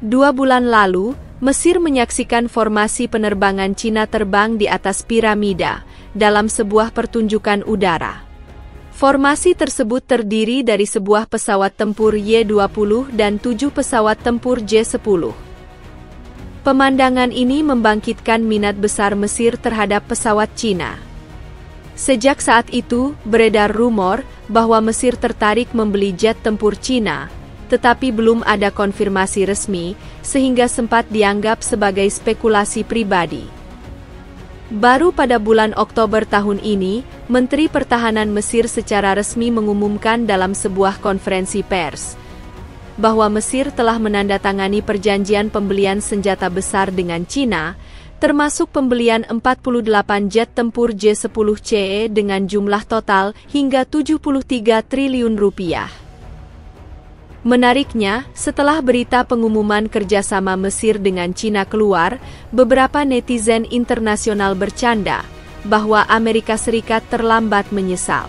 2 bulan lalu, Mesir menyaksikan formasi penerbangan Cina terbang di atas piramida dalam sebuah pertunjukan udara. Formasi tersebut terdiri dari sebuah pesawat tempur Y-20 dan 7 pesawat tempur J-10. Pemandangan ini membangkitkan minat besar Mesir terhadap pesawat Cina. Sejak saat itu, beredar rumor bahwa Mesir tertarik membeli jet tempur Cina, tetapi belum ada konfirmasi resmi, sehingga sempat dianggap sebagai spekulasi pribadi. Baru pada bulan Oktober tahun ini, Menteri Pertahanan Mesir secara resmi mengumumkan dalam sebuah konferensi pers bahwa Mesir telah menandatangani perjanjian pembelian senjata besar dengan Cina, termasuk pembelian 48 jet tempur J-10C dengan jumlah total hingga 73 triliun rupiah. Menariknya, setelah berita pengumuman kerjasama Mesir dengan Cina keluar, beberapa netizen internasional bercanda bahwa Amerika Serikat terlambat menyesal.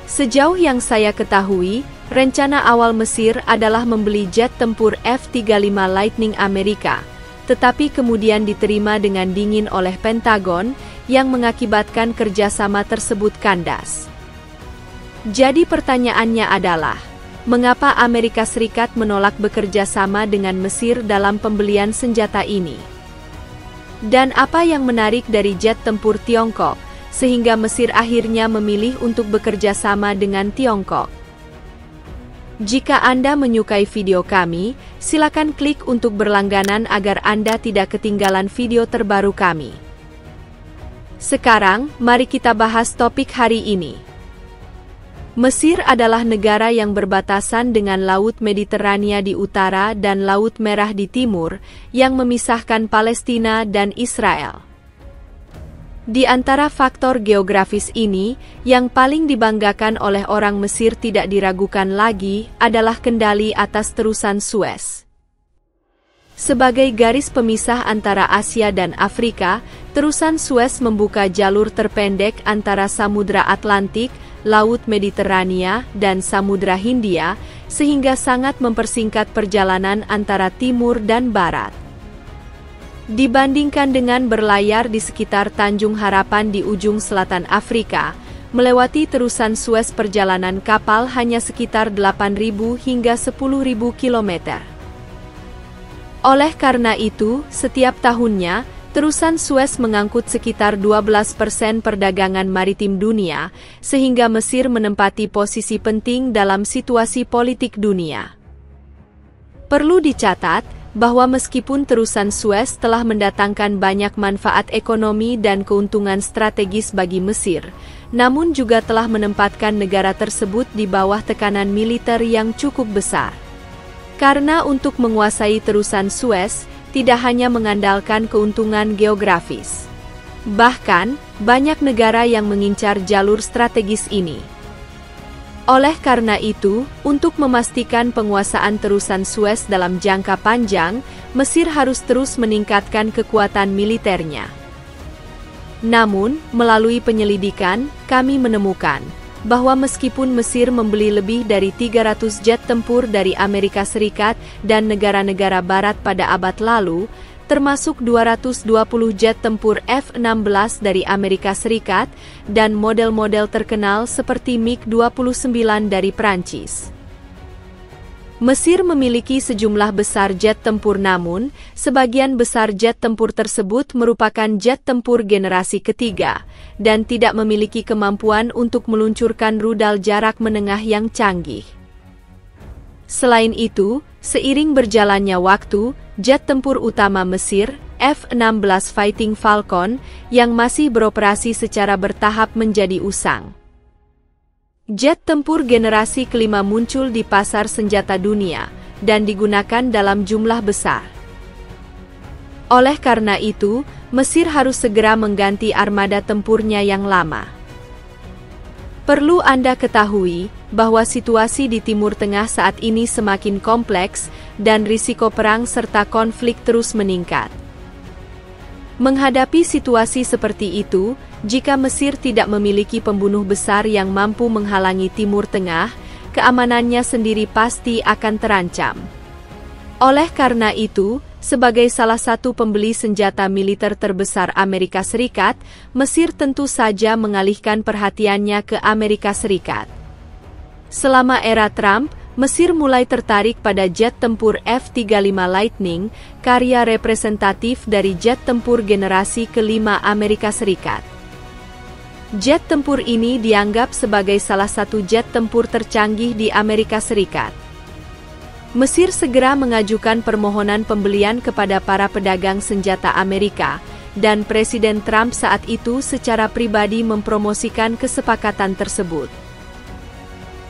Sejauh yang saya ketahui, rencana awal Mesir adalah membeli jet tempur F-35 Lightning Amerika, tetapi kemudian diterima dengan dingin oleh Pentagon yang mengakibatkan kerjasama tersebut kandas. Jadi pertanyaannya adalah, mengapa Amerika Serikat menolak bekerja sama dengan Mesir dalam pembelian senjata ini? Dan apa yang menarik dari jet tempur Tiongkok, sehingga Mesir akhirnya memilih untuk bekerja sama dengan Tiongkok? Jika Anda menyukai video kami, silakan klik untuk berlangganan agar Anda tidak ketinggalan video terbaru kami. Sekarang, mari kita bahas topik hari ini. Mesir adalah negara yang berbatasan dengan Laut Mediterania di utara dan Laut Merah di timur, yang memisahkan Palestina dan Israel. Di antara faktor geografis ini, yang paling dibanggakan oleh orang Mesir tidak diragukan lagi adalah kendali atas terusan Suez. Sebagai garis pemisah antara Asia dan Afrika, terusan Suez membuka jalur terpendek antara Samudra Atlantik, Laut Mediterania, dan Samudra Hindia, sehingga sangat mempersingkat perjalanan antara timur dan barat. Dibandingkan dengan berlayar di sekitar Tanjung Harapan di ujung selatan Afrika, melewati terusan Suez perjalanan kapal hanya sekitar 8.000 hingga 10.000 kilometer. Oleh karena itu, setiap tahunnya, terusan Suez mengangkut sekitar 12% perdagangan maritim dunia, sehingga Mesir menempati posisi penting dalam situasi politik dunia. Perlu dicatat bahwa meskipun terusan Suez telah mendatangkan banyak manfaat ekonomi dan keuntungan strategis bagi Mesir, namun juga telah menempatkan negara tersebut di bawah tekanan militer yang cukup besar. Karena untuk menguasai terusan Suez, tidak hanya mengandalkan keuntungan geografis. Bahkan, banyak negara yang mengincar jalur strategis ini. Oleh karena itu, untuk memastikan penguasaan terusan Suez dalam jangka panjang, Mesir harus terus meningkatkan kekuatan militernya. Namun, melalui penyelidikan, kami menemukan bahwa meskipun Mesir membeli lebih dari 300 jet tempur dari Amerika Serikat dan negara-negara barat pada abad lalu, termasuk 220 jet tempur F-16 dari Amerika Serikat dan model-model terkenal seperti MiG-29 dari Prancis. Mesir memiliki sejumlah besar jet tempur, namun sebagian besar jet tempur tersebut merupakan jet tempur generasi ketiga dan tidak memiliki kemampuan untuk meluncurkan rudal jarak menengah yang canggih. Selain itu, seiring berjalannya waktu, jet tempur utama Mesir, F-16 Fighting Falcon, yang masih beroperasi secara bertahap menjadi usang. Jet tempur generasi kelima muncul di pasar senjata dunia, dan digunakan dalam jumlah besar. Oleh karena itu, Mesir harus segera mengganti armada tempurnya yang lama. Perlu Anda ketahui bahwa situasi di Timur Tengah saat ini semakin kompleks dan risiko perang serta konflik terus meningkat. Menghadapi situasi seperti itu, jika Mesir tidak memiliki pembunuh besar yang mampu menghalangi Timur Tengah, keamanannya sendiri pasti akan terancam. Oleh karena itu, sebagai salah satu pembeli senjata militer terbesar Amerika Serikat, Mesir tentu saja mengalihkan perhatiannya ke Amerika Serikat. Selama era Trump, Mesir mulai tertarik pada jet tempur F-35 Lightning, karya representatif dari jet tempur generasi kelima Amerika Serikat. Jet tempur ini dianggap sebagai salah satu jet tempur tercanggih di Amerika Serikat. Mesir segera mengajukan permohonan pembelian kepada para pedagang senjata Amerika, dan Presiden Trump saat itu secara pribadi mempromosikan kesepakatan tersebut.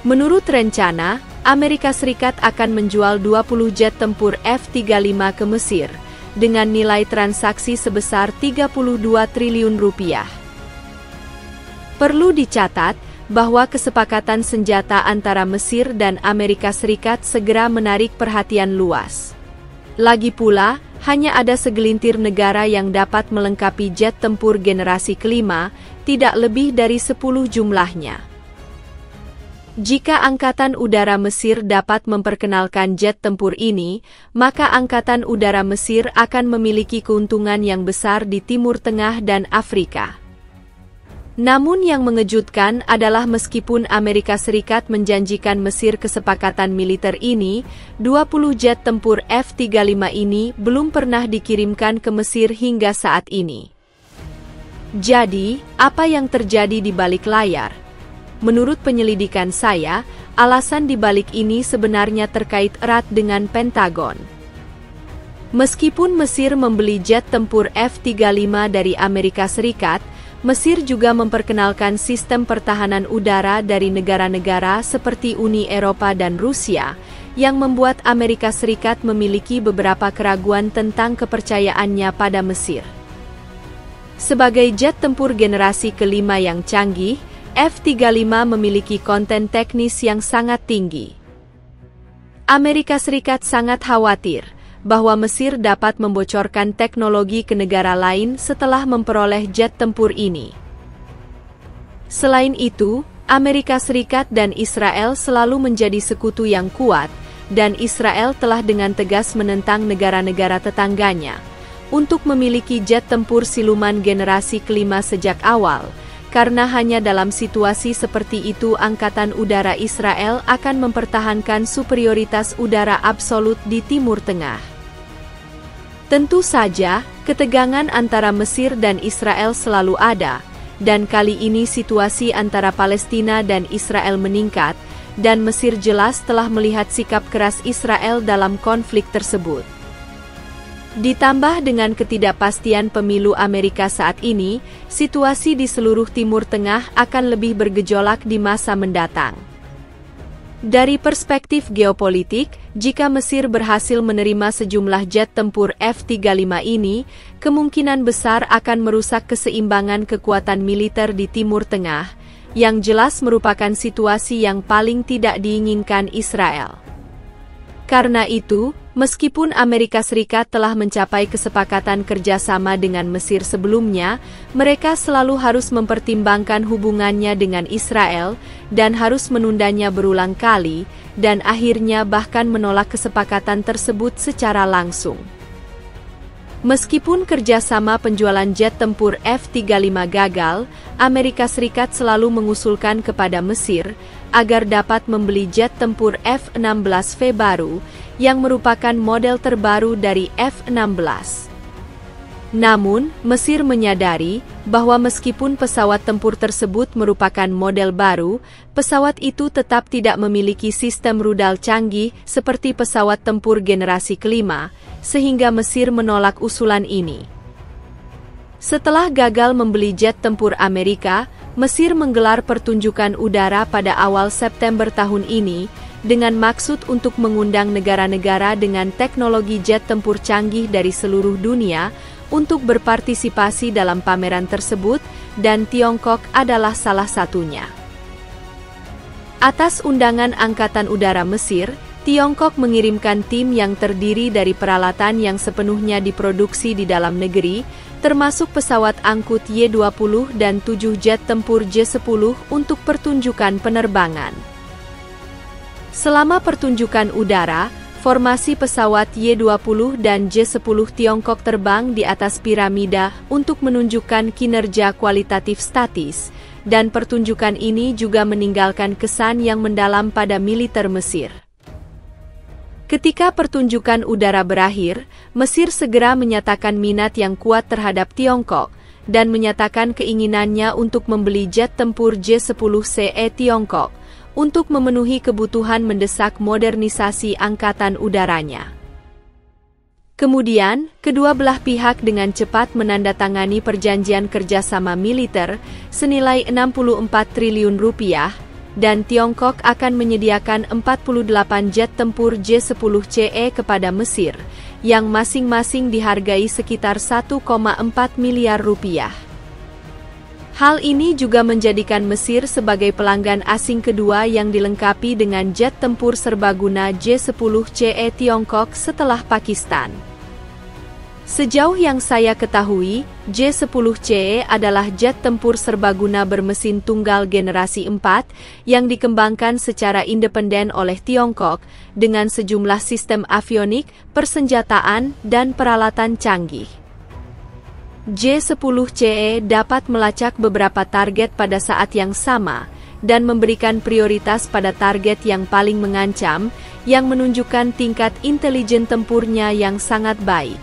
Menurut rencana, Amerika Serikat akan menjual 20 jet tempur F-35 ke Mesir, dengan nilai transaksi sebesar 32 triliun rupiah. Perlu dicatat bahwa kesepakatan senjata antara Mesir dan Amerika Serikat segera menarik perhatian luas. Lagi pula, hanya ada segelintir negara yang dapat melengkapi jet tempur generasi kelima, tidak lebih dari 10 jumlahnya. Jika Angkatan Udara Mesir dapat memperkenalkan jet tempur ini, maka Angkatan Udara Mesir akan memiliki keuntungan yang besar di Timur Tengah dan Afrika. Namun yang mengejutkan adalah meskipun Amerika Serikat menjanjikan Mesir kesepakatan militer ini, 20 jet tempur F-35 ini belum pernah dikirimkan ke Mesir hingga saat ini. Jadi, apa yang terjadi di balik layar? Menurut penyelidikan saya, alasan di balik ini sebenarnya terkait erat dengan Pentagon. Meskipun Mesir membeli jet tempur F-35 dari Amerika Serikat, Mesir juga memperkenalkan sistem pertahanan udara dari negara-negara seperti Uni Eropa dan Rusia, yang membuat Amerika Serikat memiliki beberapa keraguan tentang kepercayaannya pada Mesir. Sebagai jet tempur generasi kelima yang canggih, F-35 memiliki konten teknis yang sangat tinggi. Amerika Serikat sangat khawatir bahwa Mesir dapat membocorkan teknologi ke negara lain setelah memperoleh jet tempur ini. Selain itu, Amerika Serikat dan Israel selalu menjadi sekutu yang kuat, dan Israel telah dengan tegas menentang negara-negara tetangganya untuk memiliki jet tempur siluman generasi kelima sejak awal, karena hanya dalam situasi seperti itu Angkatan Udara Israel akan mempertahankan superioritas udara absolut di Timur Tengah. Tentu saja, ketegangan antara Mesir dan Israel selalu ada, dan kali ini situasi antara Palestina dan Israel meningkat, dan Mesir jelas telah melihat sikap keras Israel dalam konflik tersebut. Ditambah dengan ketidakpastian pemilu Amerika saat ini, situasi di seluruh Timur Tengah akan lebih bergejolak di masa mendatang. Dari perspektif geopolitik, jika Mesir berhasil menerima sejumlah jet tempur F-35 ini, kemungkinan besar akan merusak keseimbangan kekuatan militer di Timur Tengah, yang jelas merupakan situasi yang paling tidak diinginkan Israel. Karena itu, meskipun Amerika Serikat telah mencapai kesepakatan kerjasama dengan Mesir sebelumnya, mereka selalu harus mempertimbangkan hubungannya dengan Israel, dan harus menundanya berulang kali, dan akhirnya bahkan menolak kesepakatan tersebut secara langsung. Meskipun kerjasama penjualan jet tempur F-35 gagal, Amerika Serikat selalu mengusulkan kepada Mesir agar dapat membeli jet tempur F-16V baru, yang merupakan model terbaru dari F-16. Namun, Mesir menyadari bahwa meskipun pesawat tempur tersebut merupakan model baru, pesawat itu tetap tidak memiliki sistem rudal canggih seperti pesawat tempur generasi kelima, sehingga Mesir menolak usulan ini. Setelah gagal membeli jet tempur Amerika, Mesir menggelar pertunjukan udara pada awal September tahun ini, dengan maksud untuk mengundang negara-negara dengan teknologi jet tempur canggih dari seluruh dunia untuk berpartisipasi dalam pameran tersebut, dan Tiongkok adalah salah satunya. Atas undangan Angkatan Udara Mesir, Tiongkok mengirimkan tim yang terdiri dari peralatan yang sepenuhnya diproduksi di dalam negeri, termasuk pesawat angkut Y-20 dan 7 jet tempur J-10 untuk pertunjukan penerbangan. Selama pertunjukan udara, Formasi pesawat Y-20 dan J-10 Tiongkok terbang di atas piramida untuk menunjukkan kinerja kualitatif statis, dan pertunjukan ini juga meninggalkan kesan yang mendalam pada militer Mesir. Ketika pertunjukan udara berakhir, Mesir segera menyatakan minat yang kuat terhadap Tiongkok, dan menyatakan keinginannya untuk membeli jet tempur J-10CE Tiongkok, untuk memenuhi kebutuhan mendesak modernisasi angkatan udaranya. Kemudian, kedua belah pihak dengan cepat menandatangani perjanjian kerjasama militer senilai 64 triliun rupiah, dan Tiongkok akan menyediakan 48 jet tempur J-10CE kepada Mesir, yang masing-masing dihargai sekitar 1,4 miliar rupiah. Hal ini juga menjadikan Mesir sebagai pelanggan asing kedua yang dilengkapi dengan jet tempur serbaguna J-10CE Tiongkok setelah Pakistan. Sejauh yang saya ketahui, J-10CE adalah jet tempur serbaguna bermesin tunggal generasi 4 yang dikembangkan secara independen oleh Tiongkok dengan sejumlah sistem avionik, persenjataan, dan peralatan canggih. J-10CE dapat melacak beberapa target pada saat yang sama dan memberikan prioritas pada target yang paling mengancam, yang menunjukkan tingkat intelijen tempurnya yang sangat baik.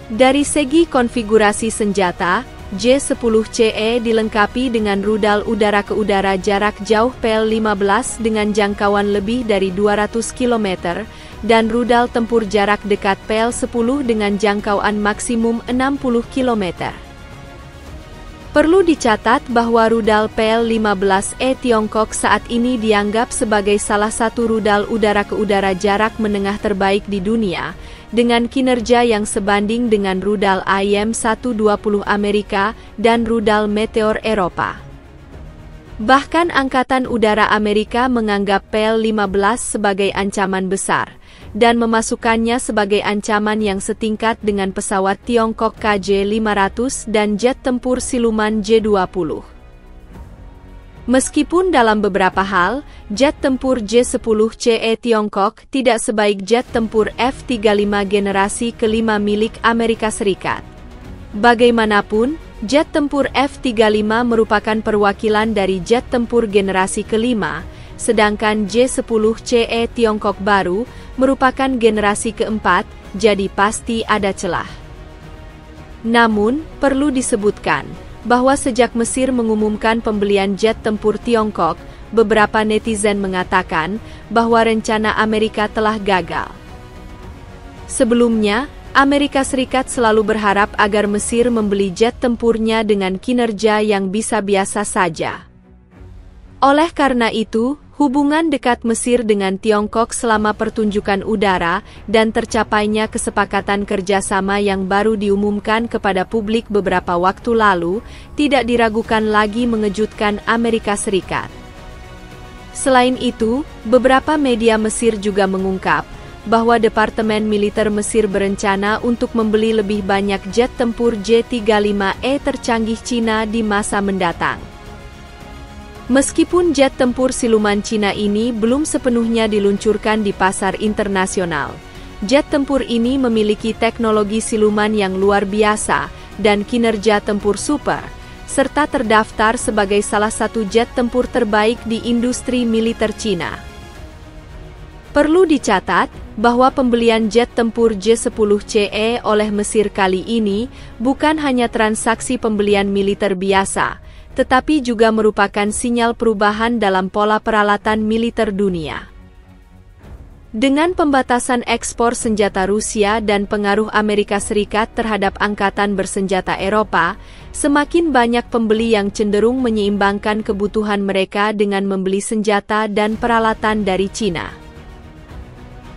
Dari segi konfigurasi senjata, J-10CE dilengkapi dengan rudal udara-ke-udara jarak jauh PL-15 dengan jangkauan lebih dari 200 km, dan rudal tempur jarak dekat PL-10 dengan jangkauan maksimum 60 km. Perlu dicatat bahwa rudal PL-15E Tiongkok saat ini dianggap sebagai salah satu rudal udara-ke-udara jarak menengah terbaik di dunia, dengan kinerja yang sebanding dengan rudal IM-120 Amerika dan rudal Meteor Eropa. Bahkan Angkatan Udara Amerika menganggap PL-15 sebagai ancaman besar, dan memasukkannya sebagai ancaman yang setingkat dengan pesawat Tiongkok KJ-500 dan jet tempur siluman J-20. Meskipun dalam beberapa hal, jet tempur J-10CE Tiongkok tidak sebaik jet tempur F-35 generasi kelima milik Amerika Serikat. Bagaimanapun, jet tempur F-35 merupakan perwakilan dari jet tempur generasi kelima, sedangkan J-10CE Tiongkok baru merupakan generasi keempat, jadi pasti ada celah. Namun, perlu disebutkan bahwa sejak Mesir mengumumkan pembelian jet tempur Tiongkok, beberapa netizen mengatakan bahwa rencana Amerika telah gagal. Sebelumnya, Amerika Serikat selalu berharap agar Mesir membeli jet tempurnya dengan kinerja yang bisa biasa saja. Oleh karena itu, hubungan dekat Mesir dengan Tiongkok selama pertunjukan udara dan tercapainya kesepakatan kerjasama yang baru diumumkan kepada publik beberapa waktu lalu tidak diragukan lagi mengejutkan Amerika Serikat. Selain itu, beberapa media Mesir juga mengungkap bahwa Departemen Militer Mesir berencana untuk membeli lebih banyak jet tempur J-35E tercanggih Cina di masa mendatang. Meskipun jet tempur siluman Cina ini belum sepenuhnya diluncurkan di pasar internasional, jet tempur ini memiliki teknologi siluman yang luar biasa dan kinerja tempur super, serta terdaftar sebagai salah satu jet tempur terbaik di industri militer Cina. Perlu dicatat bahwa pembelian jet tempur J-10CE oleh Mesir kali ini bukan hanya transaksi pembelian militer biasa, tetapi juga merupakan sinyal perubahan dalam pola peralatan militer dunia. Dengan pembatasan ekspor senjata Rusia dan pengaruh Amerika Serikat terhadap angkatan bersenjata Eropa, semakin banyak pembeli yang cenderung menyeimbangkan kebutuhan mereka dengan membeli senjata dan peralatan dari Cina.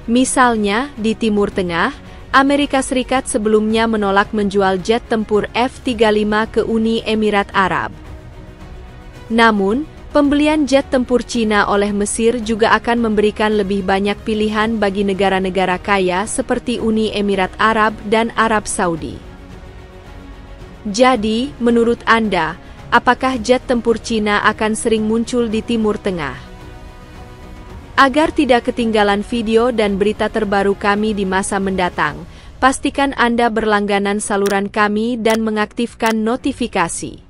Misalnya, di Timur Tengah, Amerika Serikat sebelumnya menolak menjual jet tempur F-35 ke Uni Emirat Arab. Namun, pembelian jet tempur Cina oleh Mesir juga akan memberikan lebih banyak pilihan bagi negara-negara kaya seperti Uni Emirat Arab dan Arab Saudi. Jadi, menurut Anda, apakah jet tempur Cina akan sering muncul di Timur Tengah? Agar tidak ketinggalan video dan berita terbaru kami di masa mendatang, pastikan Anda berlangganan saluran kami dan mengaktifkan notifikasi.